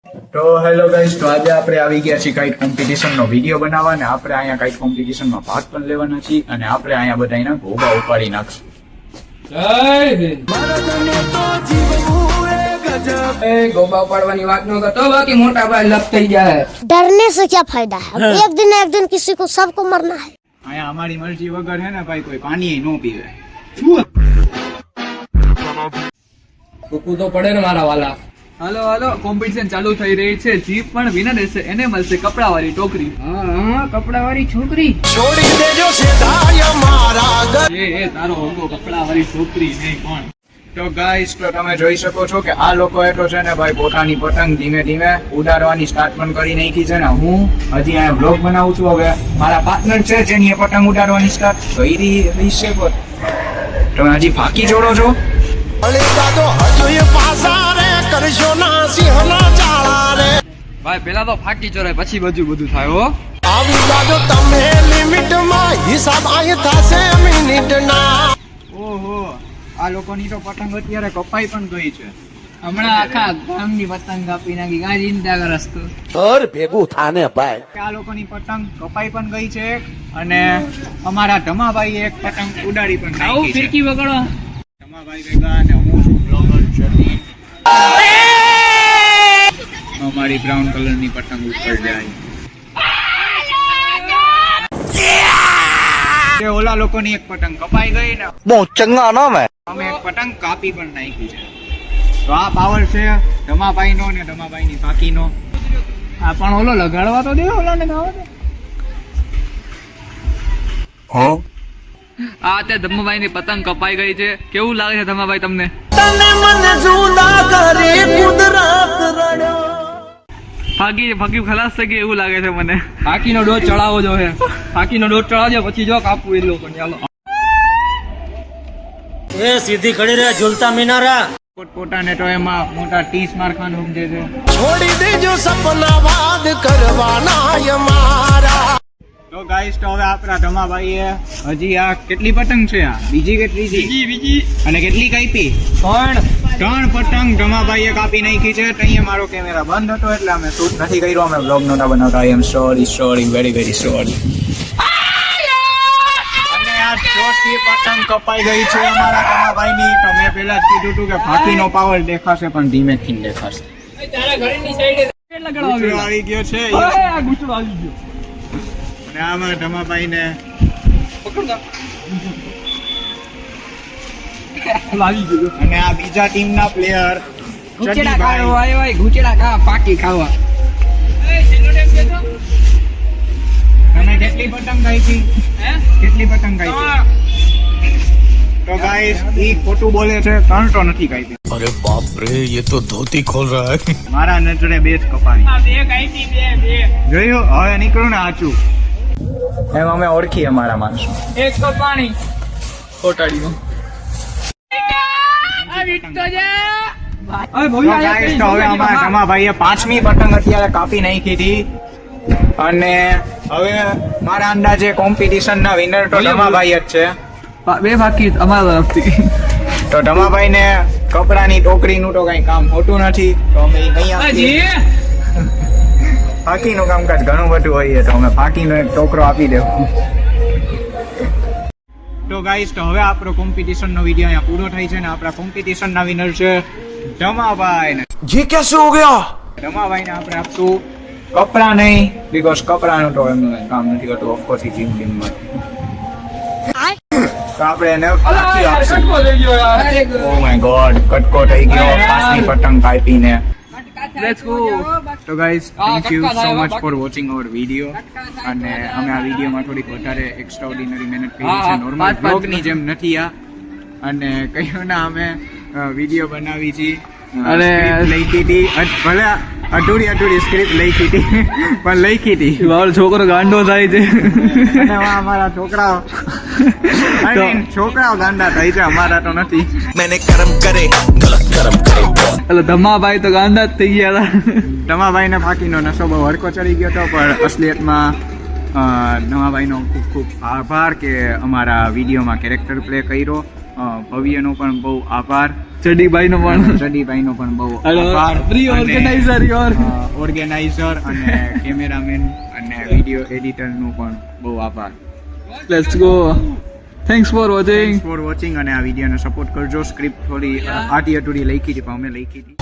તો hello guys, તો આજે આપણે આવી ગયા છીએ કાઈટ કોમ્પિટિશનનો વિડીયો બનાવવા અને આપણે અહીંયા કાઈટ કોમ્પિટિશનમાં ભાગ પણ લેવાના છીએ અને આપણે અહીંયા બધાના ગોબા ઉપાડી નાખશું. गोबा उपाड़वानी बात न करतो बाकी मोटा भाई लप થઈ જાય. डरने से क्या फायदा है? एक दिन किसी को सबको मरना है. અહીંયા અમારી મરજી વગર હે ને ભાઈ કોઈ પાણી ન પીવે. કુકુ તો પડે ને મારા વાલા. હાલો હાલો, કોમ્પિટિશન ચાલુ થઈ રહી છે. જીપ પણ વિનર રહેશે, એને મળશે કપડા વાળી ટોકરી. હા કપડા વાળી છોકરી. છોડી દેજો સેધાય મારા ઘર. એ તારો હોગો કપડા વાળી છોકરી નહીં પણ. તો ગાઈસ, તો તમે જોઈ શકો છો કે આ લોકોએ તો છે ને ભાઈ પોતાની પતંગ ધીમે ધીમે ઉડાડવાની સ્ટાર્ટ પણ કરી નાખી છે ને હું હજી અહીંયા બ્લોગ બનાવું છું. હવે મારા પાર્ટનર છે જેની પતંગ ઉડાડવાની સ્ટાર્ટ તો એ છે. તમે હજી ફાંકી જોડો છો? અલે દાદો હજુ પાસા રે કરશો ના સિંહના ચાળા રે. ભાઈ પેલા તો ફાકી ચોરાય પછી બધું થાય હો. આવી દાદો તમે લિમિટમાં હિસાબ આય થશે મિનિટના. ઓહો, આ લોકોની તો પતંગ અત્યારે કપાઈ પણ ગઈ છે. હમણાં આખા ગામની પતંગ કાપી નાખી. કાંઈ ચિંતા કરસ તું. ઘર ભેગું થાને ભાઈ. આ લોકોની પતંગ કપાઈ પણ ગઈ છે અને અમારા ધમાભાઈ એક પતંગ ઉડાડી પણ આવું નાખી છે. ફિરકી વગાડો. ધમાભાઈ ભેગા અને હું છું બ્લોગર જતીન. અમારી બ્રાઉન કલરની પતંગ ઉપર જાય. ઓલા લોકોની એક પતંગ કપાઈ ગઈ ને બહુ ચંગા ના મેં. અમે એક પતંગ કાપી પણ નાખી છે. તો આ પાવર છે ધમાભાઈનો ને ધમાભાઈની પાકીનો. આ પણ ઓલો લગાડવા તો દે ઓલાને ગાવા દે. આ તે ધમ્માભાઈ ની પતંગ કપાઈ ગઈ છે. કેવું લાગે છે ધમ્માભાઈ તમને? તને મને જુદા કરી કુદરત રડ્યો. ભાગી ખલાસ થઈ ગઈ એવું લાગે છે મને. ફાકીનો ડોઝ ચડાવો જો હે. ફાકીનો ડોઝ ચડાવજો પછી જો કાપવું એ લોકો ચાલો. એ સીધી ખડી રે ઝૂલતા મિનારા. પોતાને તો એમાં મોટા 30 માર્કાનું સમજે છે. છોડી દેજો સપના વાદ કરવાના અમારા. તો ગાઈસ, તો હવે આપણા ધમાભાઈએ હજી આ કેટલી પતંગ છે? આ બીજી કે ત્રીજી? અને કેટલી કાપી? 3 પતંગ ધમાભાઈએ કાપી નાખી છે. તો અહીંયા મારો કેમેરા બંધ હતો એટલે અમે શૂટ નથી કર્યો. અમે બ્લોગ નહોતા બનાવતા. આઈ એમ સોરી વેરી સોરી. અને આ ચોથી પતંગ કપાઈ ગઈ છે અમારા ધમાભાઈની. તો મેં પહેલા જ કીધું હતું કે ફાંકીનો પાવર દેખાશે પણ ધીમેથી દેખાશે. તારા ઘરની સાઈડે ગુચડો આવી ગયો છે આ ગુચડો આવી ગયો. અને આમાં ધમાભાઈને આવી ગયો. અને આ બીજા ટીમના પ્લેયર ગુચડા ખાવા આયો ગુચડા ખાવા પાકી ખાવા. તમે કેટલી પતંગ કાપી? કેટલી પતંગ કાપી? તો ગાઈસ, ઈ ખોટું બોલે છે. 3 તો નથી કાપી. અરે બાપ રે, ये तो धोती खोल रहा है. મારા નજરે 2 જ કપાણી. જોયું? હવે નીકળું ને આચું. એમ અમે ઓળખી અમારા માણસો. એક તો પાણી ખોટાડીમાં. તો ગાઈસ, તો હવે અમારા ધમાભાઈએ 5મી પતંગ અત્યારે કાપી નાખી હતી અને હવે મારા અંદાજે કોમ્પિટિશનના વિનર તો ધમાભાઈ જ છે. બે બાકી અમારા તરફથી. તો ધમાભાઈને કપડાની ટોકરીનું તો કઈ કામ હોતું નથી તો અમે નહીં આપીએ. ફાંકીનું કામકાજ ઘણું બધું હોય તો અમે ફાંકીનો એક ટોકરો આપી દેવું. તો ગાઈસ, તો હવે આપણો કોમ્પિટિશનનો વિડીયો અહીંયા પૂરો થાય છે ને આપણા કોમ્પિટિશનના વિનર છે ધમાભાઈ. ये कैसे हो गया? ધમાભાઈને આપણે આપશું કપડા નહીં, બીકોઝ કપડાનું તો એમનું કામ નથી હોતું. ઓફકોર્સ જીમમાં તો આપણે એને પાછી આપશું. ઓ માય ગોડ, કટકો થઈ ગયો 5મી પતંગ કાપીને. Let's go. તો guys, thank you so much for watching our video. અને અમે આ વિડીયોમાં થોડીક વધારે એક્સ્ટ્રાઓર્ડિનરી મહેનત કરી છે. નોર્મલ બ્લોગની જેમ નથી આ. અને કહ્યું ના, અમે વિડીયો બનાવી છે અરે લખી હતી. ભલે અધૂરી સ્ક્રિપ્ટ લખી હતી પણ લખી હતી. મારો છોકરો ગાંડો થાય છે. અને અમારા છોકરાઓ ગાંડા થાય છે, અમારા તો નથી. मैंने कर्म करे गलत कर्म करे. એટલે ધમાભાઈ તો ગાંડા જ થઈ ગયા હતા. ધમાભાઈને ફાંકીનો નશો બહુ હરકો ચડી ગયો હતો પણ અસલિયતમાં ધમાભાઈનો ખૂબ ખૂબ આભાર કે અમારા વિડીયોમાં કેરેક્ટર પ્લે કર્યો. ભવ્યનો પણ બહુ આભાર. ચડીભાઈ નો પણ ચડીભાઈ નો પણ બહુ hello pre organiser your organiser અને કેમેરામેન અને વિડીયો એડિટર નું પણ બહુ આભાર. Let's go. Thanks for watching. For watching અને આ વિડીયોને સપોર્ટ કરજો. સ્ક્રિપ્ટ થોડી આટી અટુડી લખી હતી પણ અમે લખી હતી.